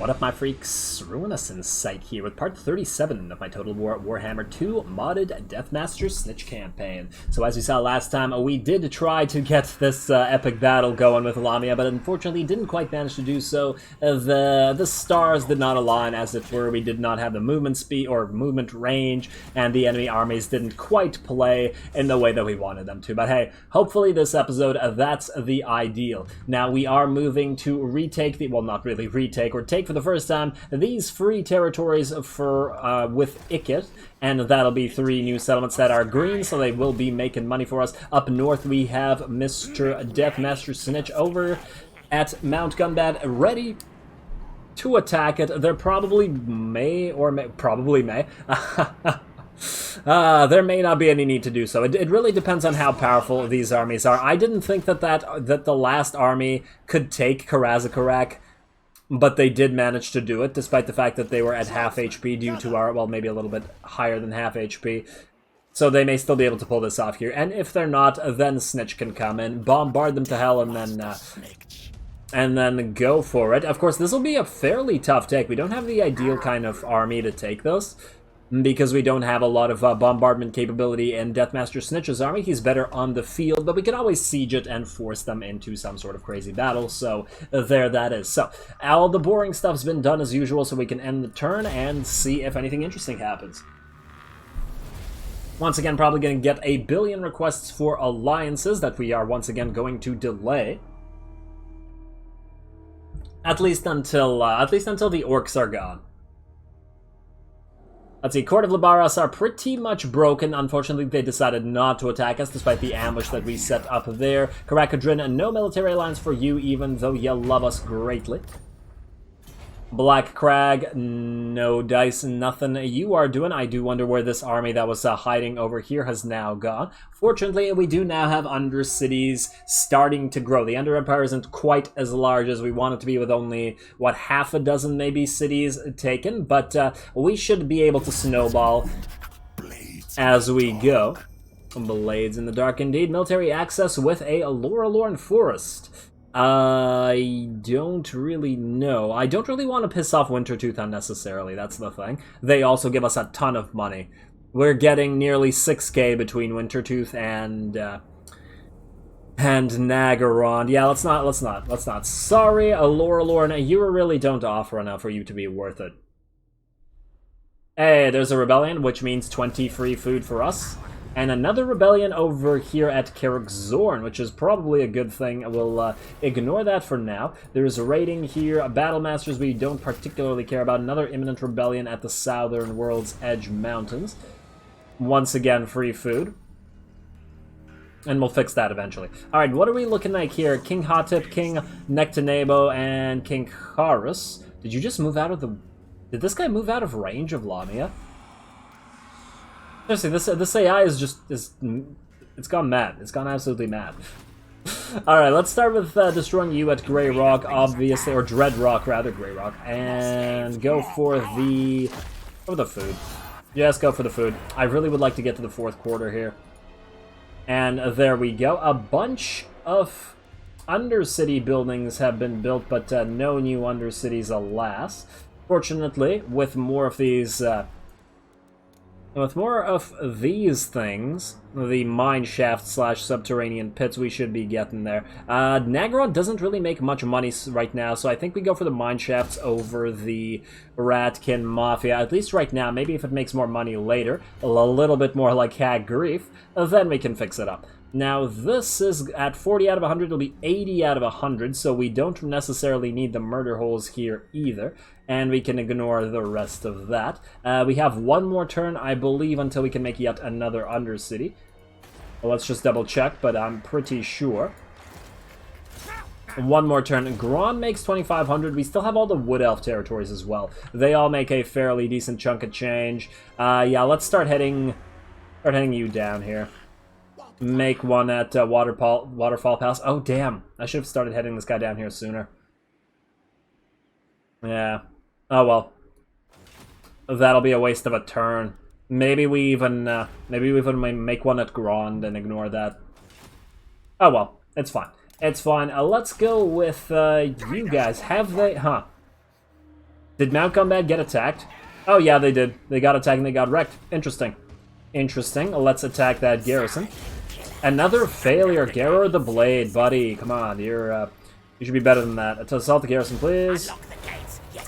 What up, my freaks? Ruinous Insight here with part 37 of my Total Warhammer II modded Deathmaster Snikch campaign. So as we saw last time, we did try to get this epic battle going with Lamia, but unfortunately didn't quite manage to do so. The stars did not align, as it were. We did not have the movement speed or movement range, and the enemy armies didn't quite play in the way that we wanted them to. But hey, hopefully this episode, that's the ideal. Now we are moving to retake the, well, not really retake, or take for the first time these free territories for with Ikit, and that'll be 3 new settlements that are green, so they will be making money for us. Up north we have Mr. Deathmaster Snikch over at Mount Gunbad, ready to attack it. There probably may, there may not be any need to do so. It really depends on how powerful these armies are. I didn't think that the last army could take Karazakarak, but they did manage to do it, despite the fact that they were at half HP due to our, well, maybe a little bit higher than half HP. So they may still be able to pull this off here. And if they're not, then Snitch can come in, bombard them to hell, and then go for it. Of course, this will be a fairly tough take. We don't have the ideal kind of army to take this, because we don't have a lot of bombardment capability in Deathmaster Snikch's army. He's better on the field, but we can always siege it and force them into some sort of crazy battle, so there that is. So, all the boring stuff's been done as usual, so we can end the turn and see if anything interesting happens. Once again, probably going to get a billion requests for alliances that we are once again going to delay. At least until the orcs are gone. Let's see, Court of Labaras are pretty much broken. Unfortunately, they decided not to attack us, despite the ambush that we set up there. Karakadrin, no military alliance for you, even though you love us greatly. Black Crag, no dice, nothing you are doing. I do wonder where this army that was hiding over here has now gone. Fortunately, we do now have Undercities starting to grow. The Under Empire isn't quite as large as we want it to be, with only, what, half a dozen maybe cities taken, but we should be able to snowball as we go. Blades in the dark indeed. Military access with a Lorelorn Forest. I don't really know. I don't really want to piss off Wintertooth unnecessarily, that's the thing. They also give us a ton of money. We're getting nearly 6k between Wintertooth and Nagaron. Yeah, let's not. Sorry, Lorelorn, you really don't offer enough for you to be worth it. Hey, there's a rebellion, which means 20 free food for us. And another rebellion over here at Karakzorn, which is probably a good thing. We'll ignore that for now. There's a raiding here, Battle Masters we don't particularly care about. Another imminent rebellion at the Southern World's Edge Mountains. Once again, free food. And we'll fix that eventually. Alright, what are we looking like here? King Hatip, King Nectanebo, and King Harus. Did you just move out of the... Did this guy move out of range of Lamia? Seriously, this AI is just, it's gone mad. It's gone absolutely mad. Alright, let's start with destroying you at Grey Rock, obviously, or Dread Rock, rather, Grey Rock, and go for the food. Yes, go for the food. I really would like to get to the 4th quarter here. And there we go. A bunch of Undercity buildings have been built, but no new Undercities, alas. Fortunately, with more of these... With more of these things, the mine shaft / subterranean pits, we should be getting there. Nagaron doesn't really make much money right now, so I think we go for the mine shafts over the Ratkin Mafia, at least right now. Maybe if it makes more money later, a little bit more like Hag Grief, then we can fix it up. Now, this is at 40 out of 100, it'll be 80 out of 100, so we don't necessarily need the murder holes here either, and we can ignore the rest of that. We have one more turn, I believe, until we can make yet another Undercity. Well, let's just double check, but I'm pretty sure. One more turn. Gron makes 2,500. We still have all the Wood Elf territories as well. They all make a fairly decent chunk of change. Yeah, let's start heading you down here. Make one at Waterfall Palace. Oh, damn. I should have started heading this guy down here sooner. Yeah. Oh, well. That'll be a waste of a turn. Maybe we even make one at Grand and ignore that. Oh, well. It's fine. It's fine. Let's go with you guys. Have they... Huh. Did Mount Combat get attacked? Oh yeah, they did. They got attacked and they got wrecked. Interesting. Interesting. Let's attack that garrison. Another failure. Garrow the Blade, buddy. Come on, you should be better than that. To assault the garrison, please.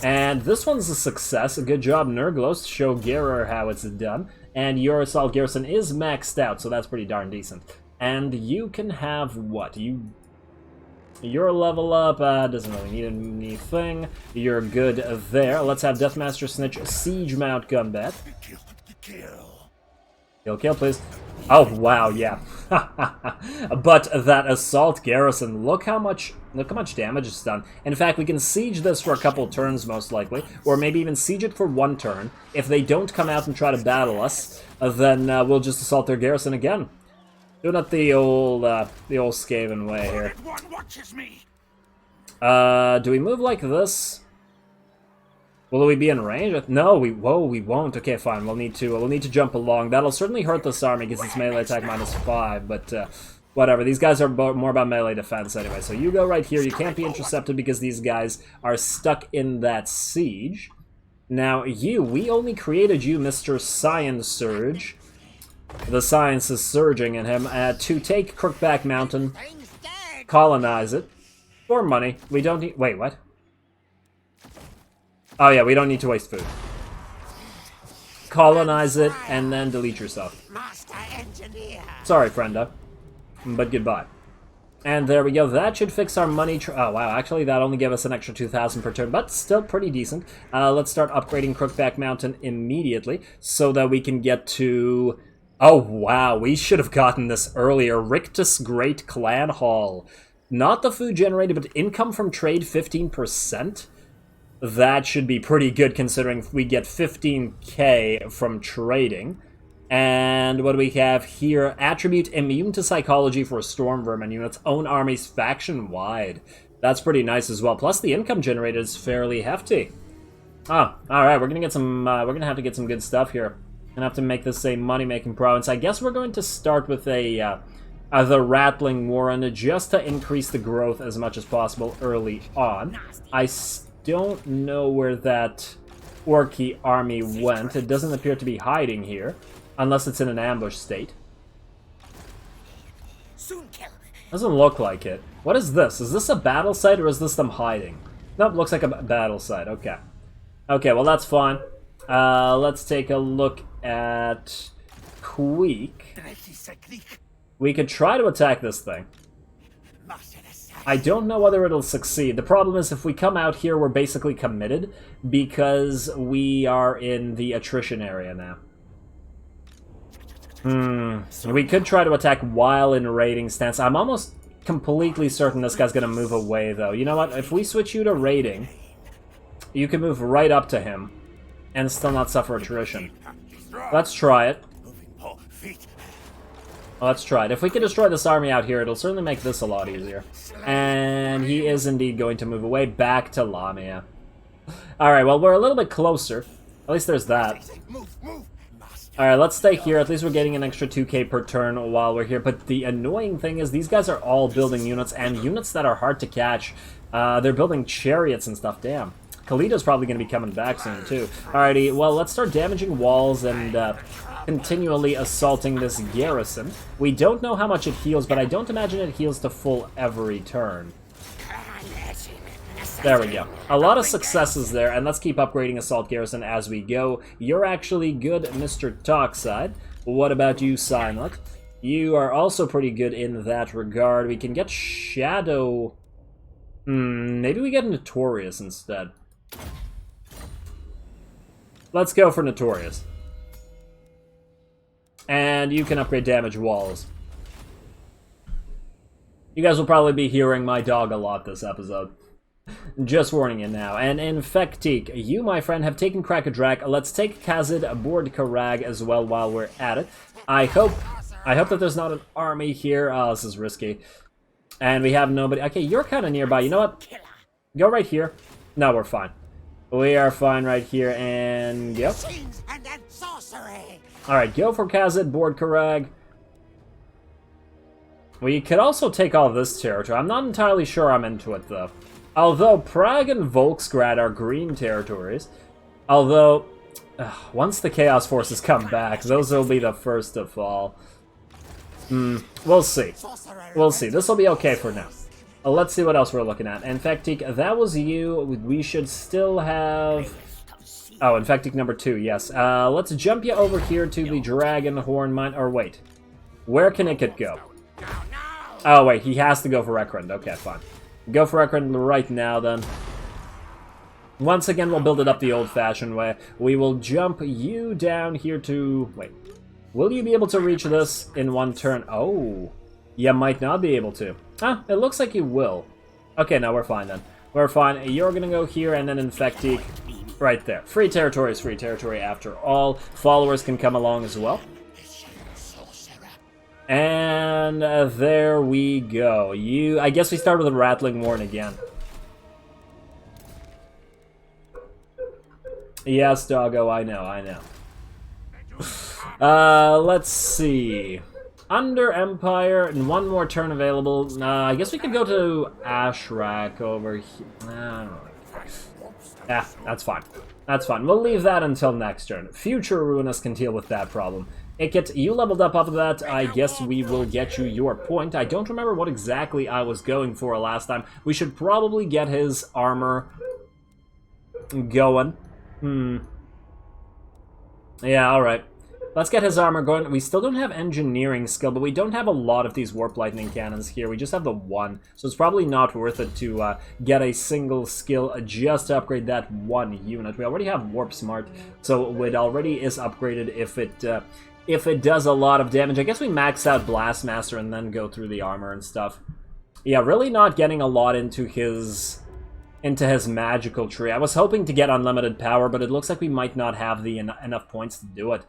And this one's a success. A good job, Nurglos. Show Garrow how it's done. And your assault garrison is maxed out, so that's pretty darn decent. And you can have what? Your level up doesn't really need anything. You're good there. Let's have Deathmaster Snikch Siege Mount Combat. Kill, please. Oh, wow, yeah. But that assault garrison, look how much damage it's done. In fact, we can siege this for a couple turns, most likely. Or maybe even siege it for one turn. If they don't come out and try to battle us, then we'll just assault their garrison again. Doing it the old Skaven way here. Do we move like this? Will we be in range? No, we won't. Okay, fine. We'll need to jump along. That'll certainly hurt this army because it's melee attack -5. But whatever. These guys are more about melee defense anyway. So you go right here. You can't be intercepted because these guys are stuck in that siege. Now we only created you, Mr. Science Surge. The science is surging in him to take Crookback Mountain, colonize it for money. We don't need. Wait, what? Oh yeah, we don't need to waste food. Colonize it and then delete yourself. Sorry, frienda, but goodbye. And there we go. That should fix our money. Oh wow, actually that only gave us an extra 2,000 per turn, but still pretty decent. Let's start upgrading Crookback Mountain immediately so that we can get to. Oh wow, we should have gotten this earlier. Rictus Great Clan Hall. Not the food generated, but income from trade 15%. That should be pretty good considering we get 15k from trading. And what do we have here? Attribute immune to psychology for Storm Vermin units. Own armies faction-wide. That's pretty nice as well. Plus the income generated is fairly hefty. Ah, alright, we're gonna get some we're gonna have to get some good stuff here. Gonna have to make this a money-making province. I guess we're going to start with the Rattling Warren just to increase the growth as much as possible early on. I don't know where that Orky army went. It doesn't appear to be hiding here, unless it's in an ambush state. Doesn't look like it. What is this? Is this a battle site or is this them hiding? Nope, looks like a battle site. Okay. Okay, well that's fine. Let's take a look at Queek. We could try to attack this thing. I don't know whether it'll succeed. The problem is if we come out here, we're basically committed because we are in the attrition area now. We could try to attack while in raiding stance. I'm almost completely certain this guy's going to move away, though. You know what? If we switch you to raiding, you can move right up to him and still not suffer attrition. Let's try it. Let's try it. If we can destroy this army out here, it'll certainly make this a lot easier. And he is indeed going to move away back to Lamia. Alright, well, we're a little bit closer. At least there's that. Alright, let's stay here. At least we're getting an extra 2k per turn while we're here. But the annoying thing is these guys are all building units, and units that are hard to catch. They're building chariots and stuff. Damn. Kalita's probably going to be coming back soon, too. Alrighty, well, let's start damaging walls and continually assaulting this garrison. We don't know how much it heals, but I don't imagine it heals to full every turn. There we go. A lot of successes there, and let's keep upgrading Assault Garrison as we go. You're actually good, Mr. Talkside. What about you, Silent? You are also pretty good in that regard. We can get Shadow... maybe we get Notorious instead. Let's go for Notorious. And you can upgrade damage walls. You guys will probably be hearing my dog a lot this episode. Just warning you now. And Infectique, you, my friend, have taken Krakadrak. Let's take Kazid aboard Karag as well while we're at it. I hope that there's not an army here. Oh, this is risky. And we have nobody. Okay, you're kind of nearby. You know what? Go right here. No, we're fine. We are fine right here, and yep. Alright, go for Kazid, board Karag. We could also take all this territory. I'm not entirely sure I'm into it, though. Although Prague and Volksgrad are green territories. Although, once the Chaos Forces come back, those will be the first to fall. We'll see. We'll see. This will be okay for now. Let's see what else we're looking at. Infectique, that was you. We should still have... Oh, Infectique number 2, yes. Let's jump you over here to the Dragon Horn Mine. Or wait. Where can Ikit go? Oh, wait. He has to go for Rekrund. Okay, fine. Go for Rekrund right now, then. Once again, we'll build it up the old-fashioned way. We will jump you down here to... Wait. Will you be able to reach this in one turn? Oh. You might not be able to. Ah, it looks like you will. Okay, no, we're fine then. We're fine. You're gonna go here and then Infectique right there. Free territory is free territory after all. Followers can come along as well. And there we go. I guess we start with a Rattling Warn again. Yes, doggo, I know, I know. Let's see. Under Empire, and one more turn available. I guess we could go to Azhag over here. I don't know. Yeah, that's fine. That's fine. We'll leave that until next turn. Future Ruinous can deal with that problem. Ikit, you leveled up of that. I guess we will get you your point. I don't remember what exactly I was going for last time. We should probably get his armor going. Yeah, alright. Let's get his armor going. We still don't have engineering skill, but we don't have a lot of these warp lightning cannons here. We just have the one, so it's probably not worth it to get a single skill just to upgrade that one unit. We already have warp smart, so it already is upgraded if it does a lot of damage. I guess we max out Blastmaster and then go through the armor and stuff. Yeah, really not getting a lot into his magical tree. I was hoping to get unlimited power, but it looks like we might not have the enough points to do it.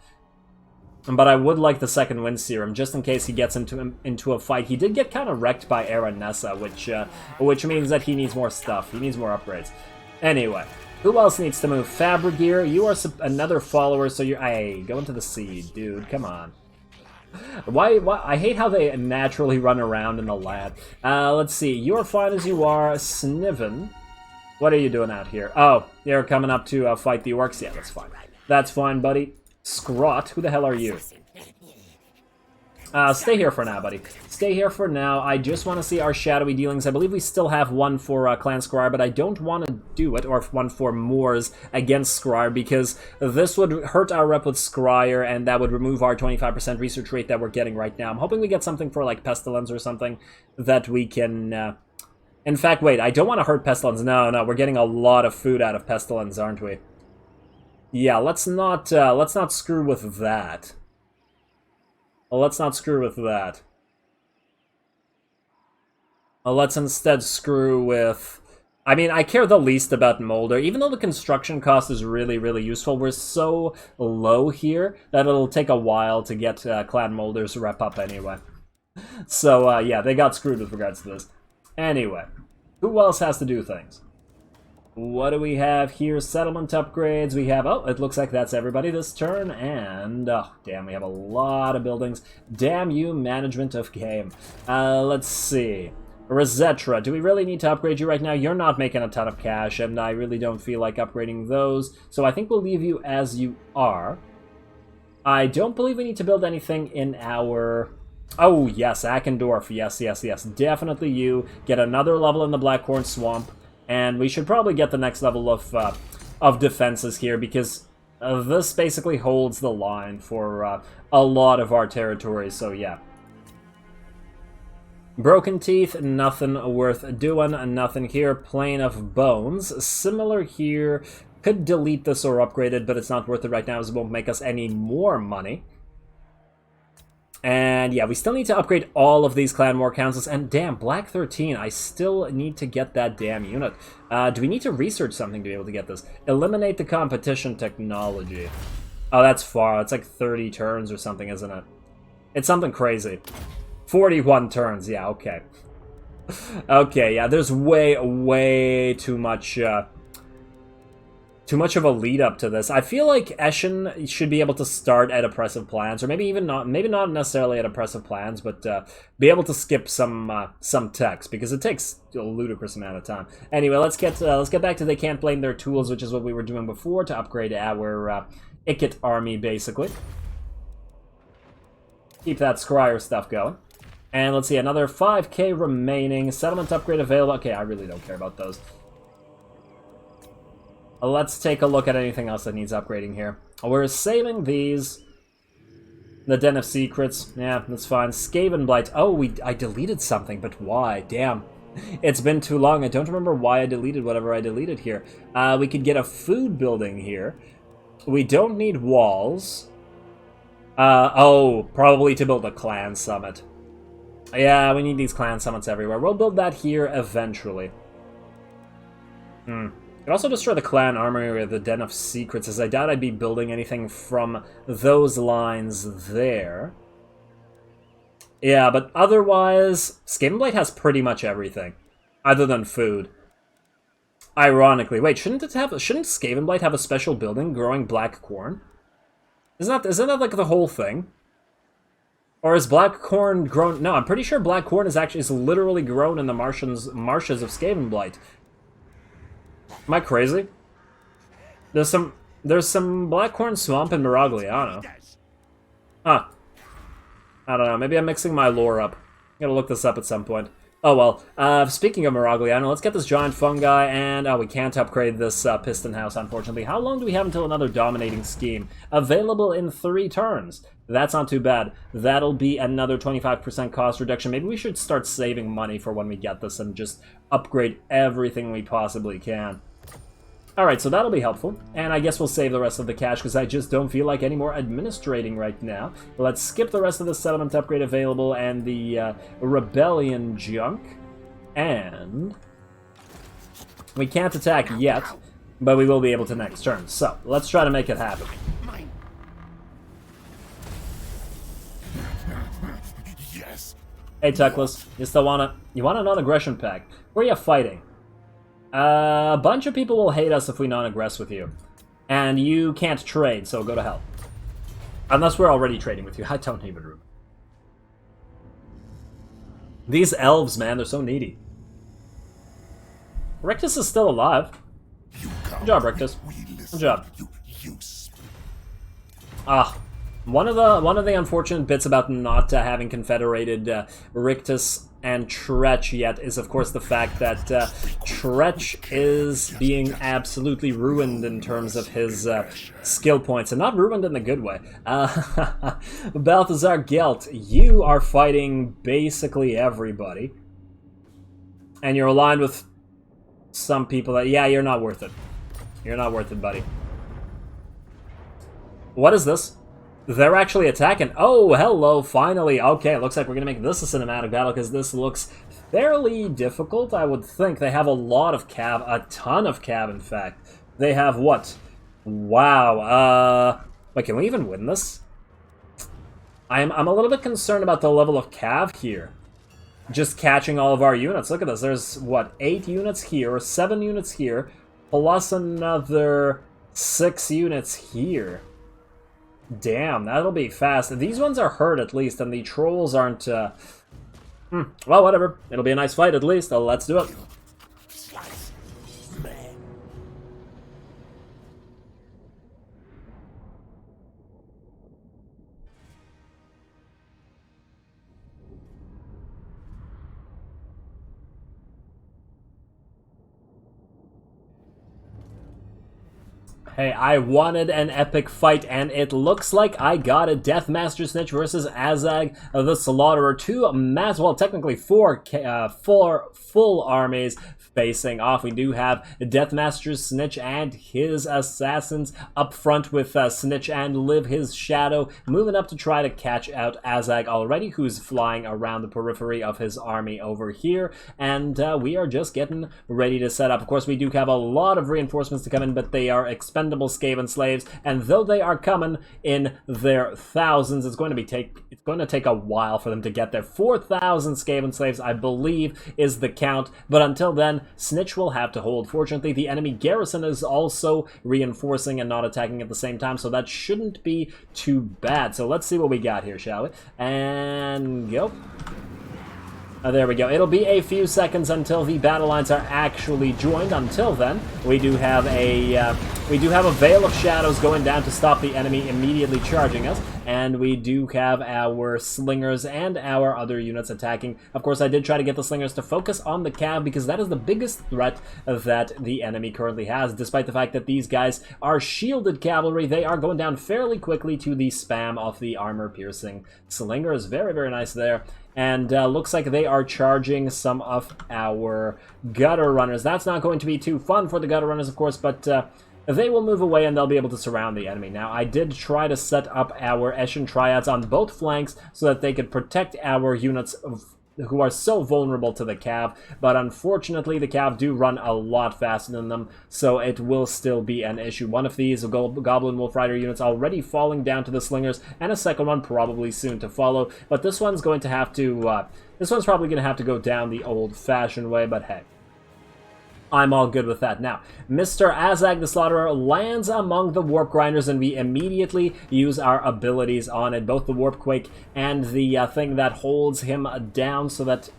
But I would like the second Wind Serum, just in case he gets into a fight. He did get kind of wrecked by Aranessa, which means that he needs more stuff. He needs more upgrades. Anyway, who else needs to move? Fabrigir, you are another follower, so you're... Hey, go into the sea, dude. Come on. Why? I hate how they naturally run around in the land. Let's see. You're fine as you are. Sniven. What are you doing out here? Oh, you're coming up to fight the orcs? Yeah, that's fine. That's fine, buddy. Scrot, who the hell are you? Stay here for now, buddy. Stay here for now. I just want to see our shadowy dealings. I believe we still have one for Clan Scryer, but I don't want to do it, or one for Moors against Scryer, because this would hurt our rep with Scryer, and that would remove our 25% research rate that we're getting right now. I'm hoping we get something for, like, Pestilence or something that we can... In fact, wait, I don't want to hurt Pestilence. No, we're getting a lot of food out of Pestilence, aren't we? Yeah, let's not screw with that. Let's not screw with that. Let's instead screw with... I mean, I care the least about Molder. Even though the construction cost is really, really useful, we're so low here that it'll take a while to get Clan Molder's rep up anyway. So, yeah, they got screwed with regards to this. Anyway, who else has to do things? What do we have here? Settlement upgrades. We have... Oh, it looks like that's everybody this turn. And... Oh, damn, we have a lot of buildings. Damn you, management of game. Let's see. Rosetra. Do we really need to upgrade you right now? You're not making a ton of cash, and I really don't feel like upgrading those. So I think we'll leave you as you are. I don't believe we need to build anything in our... Oh, yes, Ackendorf. Yes. Definitely you. Get another level in the Blackhorn Swamp. And we should probably get the next level of defenses here, because this basically holds the line for a lot of our territories, so yeah. Broken Teeth, nothing worth doing, nothing here. Plane of Bones, similar here. Could delete this or upgrade it, but it's not worth it right now as it won't make us any more money. And yeah, we still need to upgrade all of these Clan War Councils. And damn, Black 13, I still need to get that damn unit. Do we need to research something to be able to get this? Eliminate the competition technology. Oh, that's far. It's like 30 turns or something, isn't it? It's something crazy. 41 turns, yeah, okay. Okay, yeah, there's way too much... too much of a lead up to this. I feel like Eshin should be able to start at oppressive plans, or maybe even not. Maybe not necessarily at oppressive plans, but be able to skip some text because it takes a ludicrous amount of time. Anyway, let's get back to they can't blame their tools, which is what we were doing before to upgrade our Ikit army, basically. Keep that Scryer stuff going. And let's see, another 5k remaining. Settlement upgrade available. Okay, I really don't care about those. Let's take a look at anything else that needs upgrading here. We're saving these. The Den of Secrets. Yeah, that's fine. Skaven Blight. Oh, I deleted something, but why? Damn. It's been too long. I don't remember why I deleted whatever I deleted here. We could get a food building here. We don't need walls. Oh, probably to build a clan summit. Yeah, we need these clan summits everywhere. We'll build that here eventually. Could also destroy the clan armory with the Den of Secrets, as I doubt I'd be building anything from those lines there. Yeah, but otherwise, Skaven Blight has pretty much everything, other than food. Ironically, wait, shouldn't Skaven Blight have a special building growing black corn? Isn't that like the whole thing? Or is black corn grown? No, I'm pretty sure black corn is literally grown in the marshes of Skaven Blight. Am I crazy? There's some black corn swamp in Miragliano. Huh. I don't know. Maybe I'm mixing my lore up. I'm gonna look this up at some point. Oh well. Speaking of Miragliano, let's get this giant fungi, and we can't upgrade this piston house, unfortunately. How long do we have until another dominating scheme? Available in 3 turns. That's not too bad. That'll be another 25% cost reduction. Maybe we should start saving money for when we get this and just upgrade everything we possibly can. Alright, so that'll be helpful. And I guess we'll save the rest of the cash because I just don't feel like any more administrating right now. Let's skip the rest of the settlement upgrade available and the rebellion junk. And we can't attack yet, but we will be able to next turn. So let's try to make it happen. Hey Tuckless, you want a non-aggression pact? Where are you fighting? A bunch of people will hate us if we non-aggress with you. And you can't trade, so go to hell. Unless we're already trading with you. I don't even room. These elves, man, they're so needy. Rictus is still alive. Good job, Rictus. Good job. One of the unfortunate bits about not having confederated Rictus and Tretch yet is, of course, the fact that Tretch is being absolutely ruined in terms of his skill points, and not ruined in the good way. Balthazar Gelt, you are fighting basically everybody, and you're aligned with some people that, yeah, you're not worth it. You're not worth it, buddy. What is this? They're actually attacking. Oh, hello, finally. Okay, it looks like we're going to make this a cinematic battle because this looks fairly difficult, I would think. They have a lot of cav, a ton of cav, in fact. They have what? Wow. Wait, can we even win this? I'm a little bit concerned about the level of cav here. Just catching all of our units. Look at this. There's, what, 8 units here, or 7 units here, plus another 6 units here. Damn, that'll be fast. These ones are hurt, at least, and the trolls aren't, well, whatever. It'll be a nice fight, at least. Let's do it. Hey, I wanted an epic fight, and it looks like I got a Deathmaster Snikch versus Azzag the Slaughterer. 2 well, technically 4 full armies facing off. We do have Deathmaster Snikch and his assassins up front with Snitch and Live his shadow, moving up to try to catch out Azzag already, who's flying around the periphery of his army over here, and we are just getting ready to set up. Of course, we do have a lot of reinforcements to come in, but they are expendable expendable Skaven slaves, and though they are coming in their thousands, it's going to take a while for them to get there. 4,000 Skaven slaves, I believe, is the count, but until then, Snitch will have to hold. Fortunately, the enemy garrison is also reinforcing and not attacking at the same time, so that shouldn't be too bad. So let's see what we got here, shall we? And go. There we go. It'll be a few seconds until the battle lines are actually joined. Until then, we do have a veil of shadows going down to stop the enemy immediately charging us, and we do have our slingers and our other units attacking. Of course, I did try to get the slingers to focus on the cav because that is the biggest threat that the enemy currently has. Despite the fact that these guys are shielded cavalry, they are going down fairly quickly to the spam of the armor-piercing slingers. Very, very nice there. And looks like they are charging some of our gutter runners. That's not going to be too fun for the gutter runners, of course, but they will move away and they'll be able to surround the enemy. Now, I did try to set up our Eshin Triads on both flanks so that they could protect our units who are so vulnerable to the cav, but unfortunately the cav do run a lot faster than them, so it will still be an issue. One of these Goblin Wolf Rider units already falling down to the slingers, and a second one probably soon to follow, but this one's going to have to, this one's probably going to have to go down the old-fashioned way, but hey. I'm all good with that. Now, Mr. Azzag the Slaughterer lands among the Warp Grinders, and we immediately use our abilities on it, both the Warp Quake and the thing that holds him down so that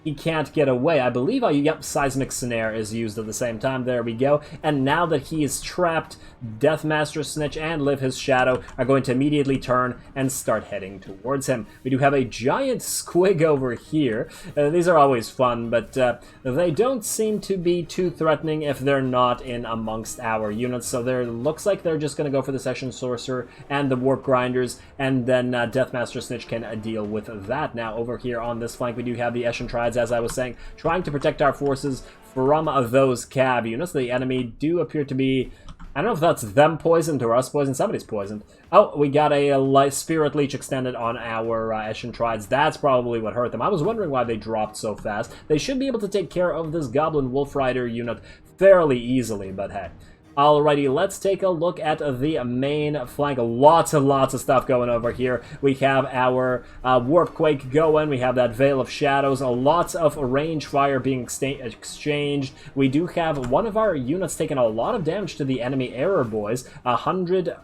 he can't get away. I believe, yep, Seismic Snare is used at the same time. There we go. And now that he is trapped, Deathmaster Snikch and Live His Shadow are going to immediately turn and start heading towards him. We do have a giant squig over here. These are always fun, but they don't seem to be too threatening if they're not in amongst our units. So there looks like they're just going to go for the Session Sorcerer and the Warp Grinders, and then Deathmaster Snikch can deal with that. Now, over here on this flank, we do have the Eshin Triads, as I was saying, trying to protect our forces from those cav units. The enemy do appear to be, I don't know if that's them poisoned or us poisoned. Somebody's poisoned. Oh, we got a Spirit Leech extended on our Eshin Triads. That's probably what hurt them. I was wondering why they dropped so fast. They should be able to take care of this Goblin Wolf Rider unit fairly easily, but hey. Alrighty, let's take a look at the main flank. Lots of stuff going over here. We have our Warp Quake going. We have that Veil of Shadows. Lots of range fire being exchanged. We do have one of our units taking a lot of damage to the enemy Error Boys. 100...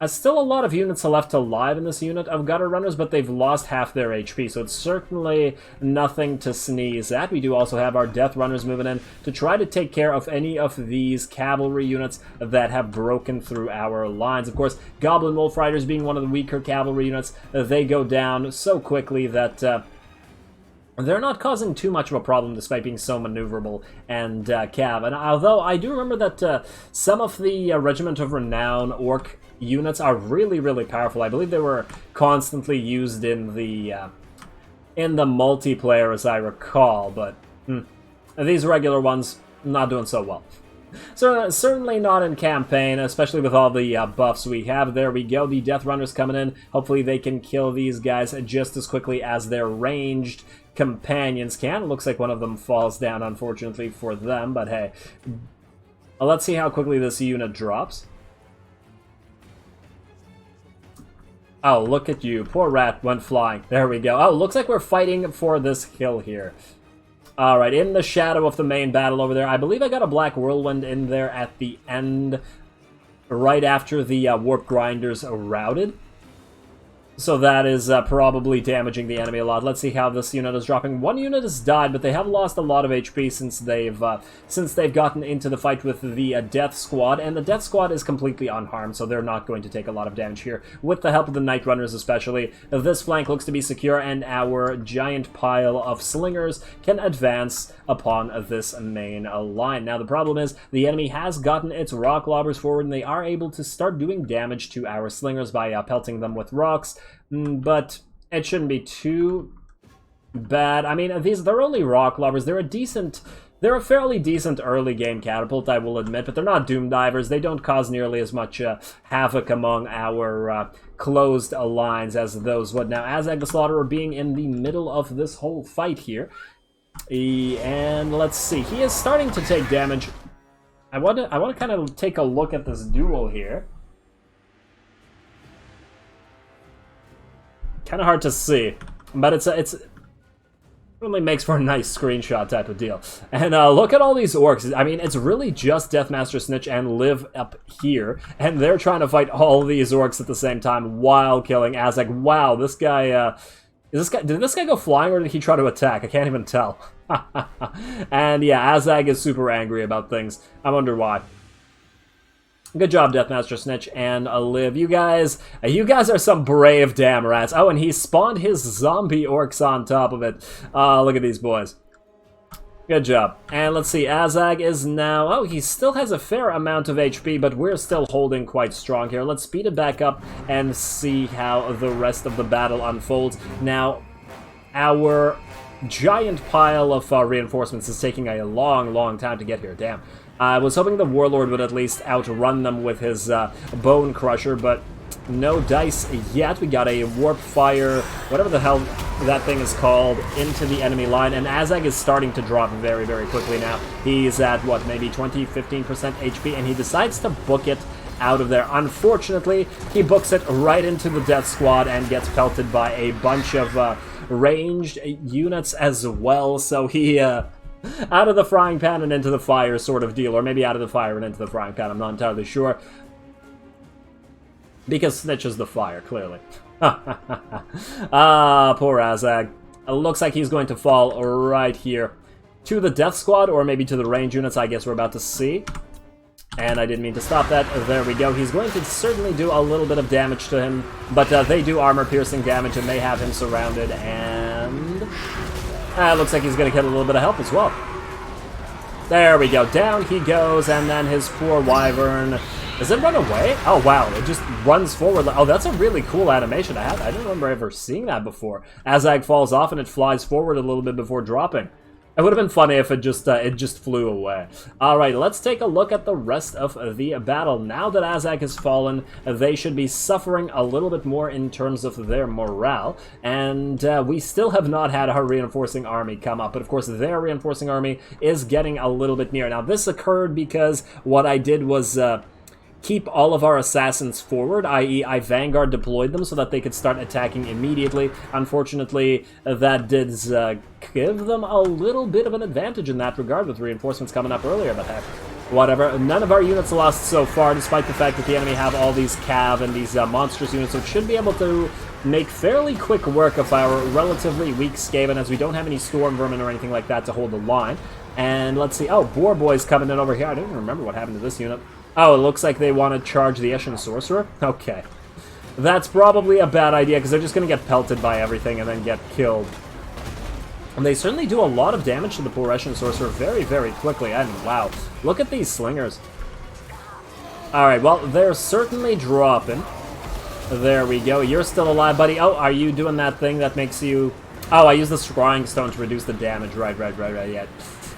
still a lot of units left alive in this unit of Gutter Runners, but they've lost half their HP, so it's certainly nothing to sneeze at. We do also have our Death Runners moving in to try to take care of any of these cavalry units that have broken through our lines. Of course, Goblin Wolf Riders being one of the weaker cavalry units, they go down so quickly that they're not causing too much of a problem despite being so maneuverable and cav. And although I do remember that some of the Regiment of Renown Orc units are really powerful. I believe they were constantly used in the multiplayer, as I recall, but these regular ones not doing so well. So certainly not in campaign, especially with all the buffs we have. There we go, the Death Runners coming in. Hopefully they can kill these guys just as quickly as their ranged companions can. It looks like one of them falls down, unfortunately for them, but hey. Let's see how quickly this unit drops. Oh, look at you. Poor rat went flying. There we go. Oh, looks like we're fighting for this hill here. Alright, in the shadow of the main battle over there. I believe I got a Black Whirlwind in there at the end, right after the Warp Grinders routed. So that is probably damaging the enemy a lot. Let's see how this unit is dropping. One unit has died, but they have lost a lot of HP since they've gotten into the fight with the Death Squad, and the Death Squad is completely unharmed, so they're not going to take a lot of damage here. With the help of the Night Runners especially, this flank looks to be secure, and our giant pile of slingers can advance upon this main line. Now the problem is, the enemy has gotten its rock lobbers forward, and they are able to start doing damage to our slingers by pelting them with rocks. But it shouldn't be too bad. I mean, they're only rock lobbers. They're a fairly decent early game catapult, I will admit, but they're not doom divers. They don't cause nearly as much havoc among our closed lines as those would. Now, Azzag the Slaughterer being in the middle of this whole fight here, and let's see, he is starting to take damage I want to kind of take a look at this duel here. Kind of hard to see, but it's really makes for a nice screenshot type of deal. And look at all these orcs. I mean, it's really just Deathmaster Snikch and Liv up here, and they're trying to fight all these orcs at the same time while killing Azzag. Wow, this guy, did this guy go flying, or did he try to attack? I can't even tell. And yeah, Azzag is super angry about things. I wonder why. Good job, Deathmaster Snikch and Liv. You guys are some brave damn rats. Oh, and he spawned his zombie orcs on top of it. Look at these boys. Good job. And let's see, Azzag is now... Oh, he still has a fair amount of HP, but we're still holding quite strong here. Let's speed it back up and see how the rest of the battle unfolds. Now, our giant pile of reinforcements is taking a long, long time to get here. Damn. I was hoping the Warlord would at least outrun them with his Bone Crusher, but no dice yet. We got a Warp Fire, whatever the hell that thing is called, into the enemy line, and Azzag is starting to drop very, very quickly now. He's at, what, maybe 20-15% HP, and he decides to book it out of there. Unfortunately, he books it right into the Death Squad and gets pelted by a bunch of ranged units as well, so he... out of the frying pan and into the fire sort of deal, or maybe out of the fire and into the frying pan, I'm not entirely sure. Because Snitch is the fire, clearly. Ah, poor Azzag. It looks like he's going to fall right here. To the Death Squad, or maybe to the range units, I guess we're about to see. And I didn't mean to stop that. There we go. He's going to certainly do a little bit of damage to him, but they do armor-piercing damage, and they have him surrounded, and... looks like he's going to get a little bit of help as well. There we go. Down he goes, and then his poor Wyvern... Does it run away? Oh, wow. It just runs forward. Oh, that's a really cool animation. I don't remember ever seeing that before. Azzag falls off, and it flies forward a little bit before dropping. It would have been funny if it just flew away. Alright, let's take a look at the rest of the battle. Now that Azzag has fallen, they should be suffering a little bit more in terms of their morale. And we still have not had our reinforcing army come up. But of course, their reinforcing army is getting a little bit near. Now, this occurred because what I did was... keep all of our assassins forward, i.e. I Vanguard deployed them so that they could start attacking immediately. Unfortunately, that did give them a little bit of an advantage in that regard with reinforcements coming up earlier, but heck, whatever. None of our units lost so far, despite the fact that the enemy have all these cav and these monstrous units, so it should be able to make fairly quick work of our relatively weak Skaven, as we don't have any Storm Vermin or anything like that to hold the line. And let's see, oh, Boar Boy's coming in over here. I don't even remember what happened to this unit. Oh, it looks like they want to charge the Eshin Sorcerer? Okay. That's probably a bad idea, because they're just going to get pelted by everything and then get killed. And they certainly do a lot of damage to the poor Eshin Sorcerer very, very quickly. And wow, look at these slingers. Alright, well, they're certainly dropping. There we go. You're still alive, buddy. Oh, are you doing that thing that makes you... Oh, I use the Scrying Stone to reduce the damage. Right, yeah.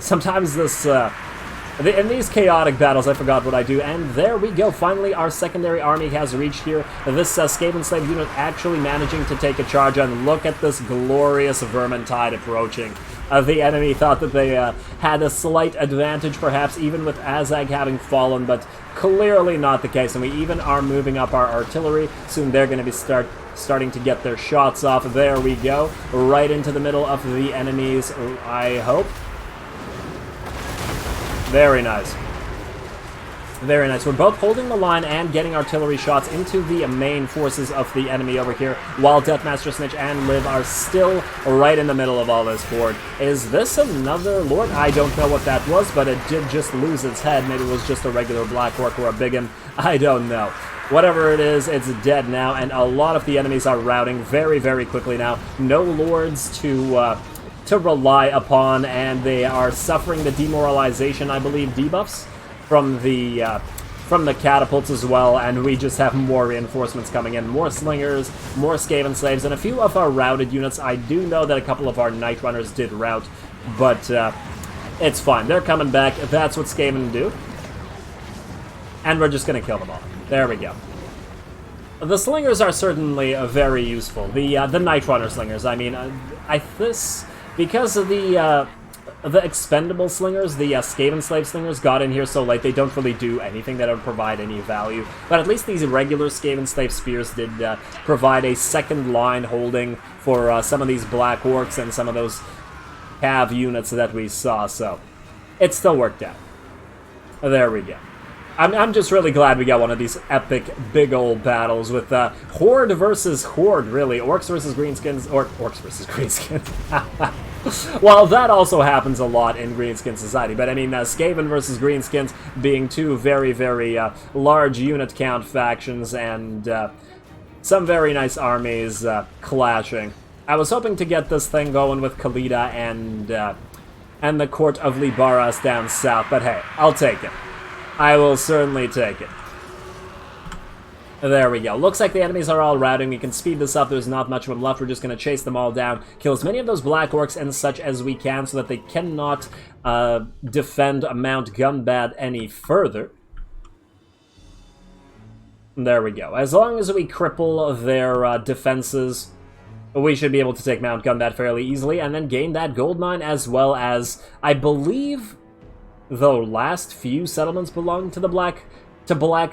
Sometimes this... in these chaotic battles, I forgot what I do, and there we go. Finally, our secondary army has reached here. This Skaven Slave unit actually managing to take a charge, and look at this glorious Vermintide approaching. The enemy thought that they had a slight advantage, perhaps, even with Azzag having fallen, but clearly not the case, and we even are moving up our artillery. Soon they're going to be starting to get their shots off. There we go, right into the middle of the enemies, I hope. Very nice. Very nice. We're both holding the line and getting artillery shots into the main forces of the enemy over here, while Deathmaster Snikch and Liv are still right in the middle of all this horde. Is this another Lord? I don't know what that was, but it did just lose its head. Maybe it was just a regular Black Orc or a big one. I don't know. Whatever it is, it's dead now, and a lot of the enemies are routing very, very quickly now. No Lords to rely upon, and they are suffering the demoralization, I believe, debuffs from the catapults as well, and we just have more reinforcements coming in. More slingers, more Skaven slaves, and a few of our routed units. I do know that a couple of our Night Runners did rout, but it's fine. They're coming back. That's what Skaven do. And we're just going to kill them all. There we go. The slingers are certainly very useful. The Night Runner slingers, I mean, because of the the expendable slingers, the Skaven slave slingers, got in here so late they don't really do anything that would provide any value. But at least these regular Skaven slave spears did provide a second line holding for some of these black orcs and some of those cav units that we saw, so it still worked out. There we go. I'm just really glad we got one of these epic big old battles with Horde versus Horde, really. Orcs versus Greenskins, or Orcs versus Greenskins. Well, that also happens a lot in Greenskin Society, but I mean, Skaven versus Greenskins being two very, very large unit count factions and some very nice armies clashing. I was hoping to get this thing going with Khalida and the court of Libaras down south, but hey, I'll take it. I will certainly take it. There we go. Looks like the enemies are all routing. We can speed this up. There's not much of them left. We're just going to chase them all down. Kill as many of those black orcs and such as we can so that they cannot defend Mount Gunbad any further. There we go. As long as we cripple their defenses, we should be able to take Mount Gunbad fairly easily and then gain that gold mine, as well as, I believe, the last few settlements belong to the Black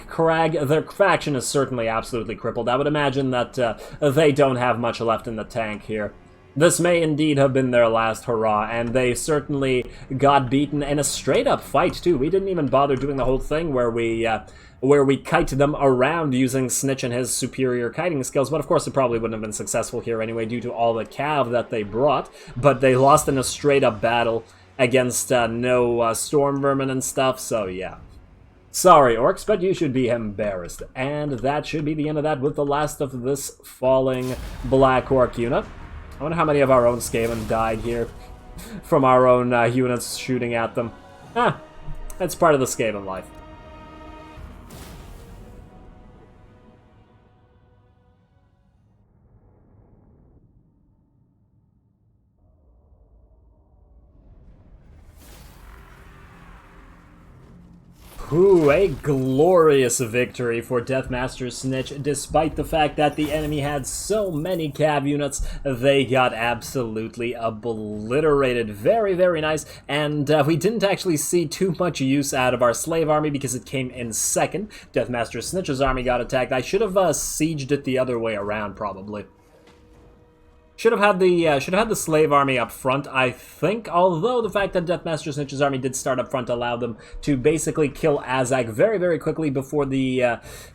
Crag. Their faction is certainly absolutely crippled. I would imagine that they don't have much left in the tank here. This may indeed have been their last hurrah, and they certainly got beaten in a straight-up fight, too. We didn't even bother doing the whole thing where we kite them around using Snitch and his superior kiting skills, but of course it probably wouldn't have been successful here anyway due to all the cav that they brought, but they lost in a straight-up battle against no storm vermin and stuff, so yeah. Sorry, orcs, but you should be embarrassed. And that should be the end of that with the last of this falling black orc unit. I wonder how many of our own Skaven died here from our own units shooting at them. That's part of the Skaven life. Ooh, a glorious victory for Deathmaster Snikch. Despite the fact that the enemy had so many cav units, they got absolutely obliterated. Very, very nice. And we didn't actually see too much use out of our slave army because it came in second. Deathmaster Snitch's army got attacked. I should have sieged it the other way around, probably. Should have had the slave army up front, I think, although the fact that Deathmaster Snikch's army did start up front allowed them to basically kill Azzag very, very quickly before the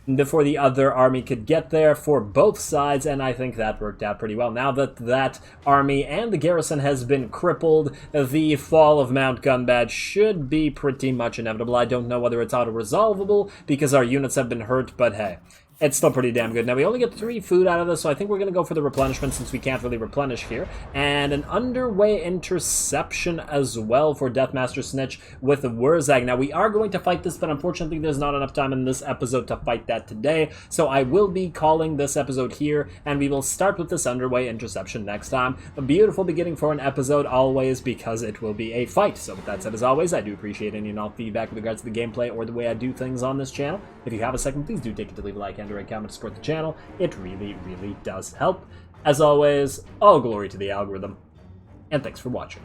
other army could get there for both sides, and I think that worked out pretty well. Now that that army and the garrison has been crippled, the fall of Mount Gunbad should be pretty much inevitable. I don't know whether it's auto-resolvable because our units have been hurt, but hey. It's still pretty damn good. Now, we only get 3 food out of this, so I think we're going to go for the replenishment since we can't really replenish here. And an underway interception as well for Deathmaster Snikch with Wurzag. Now, we are going to fight this, but unfortunately there's not enough time in this episode to fight that today. So I will be calling this episode here, and we will start with this underway interception next time. A beautiful beginning for an episode, always, because it will be a fight. So with that said, as always, I do appreciate any and all feedback with regards to the gameplay or the way I do things on this channel. If you have a second, please do take it to leave a like and a comment to support the channel. It really, really does help. As always, all glory to the algorithm, and thanks for watching.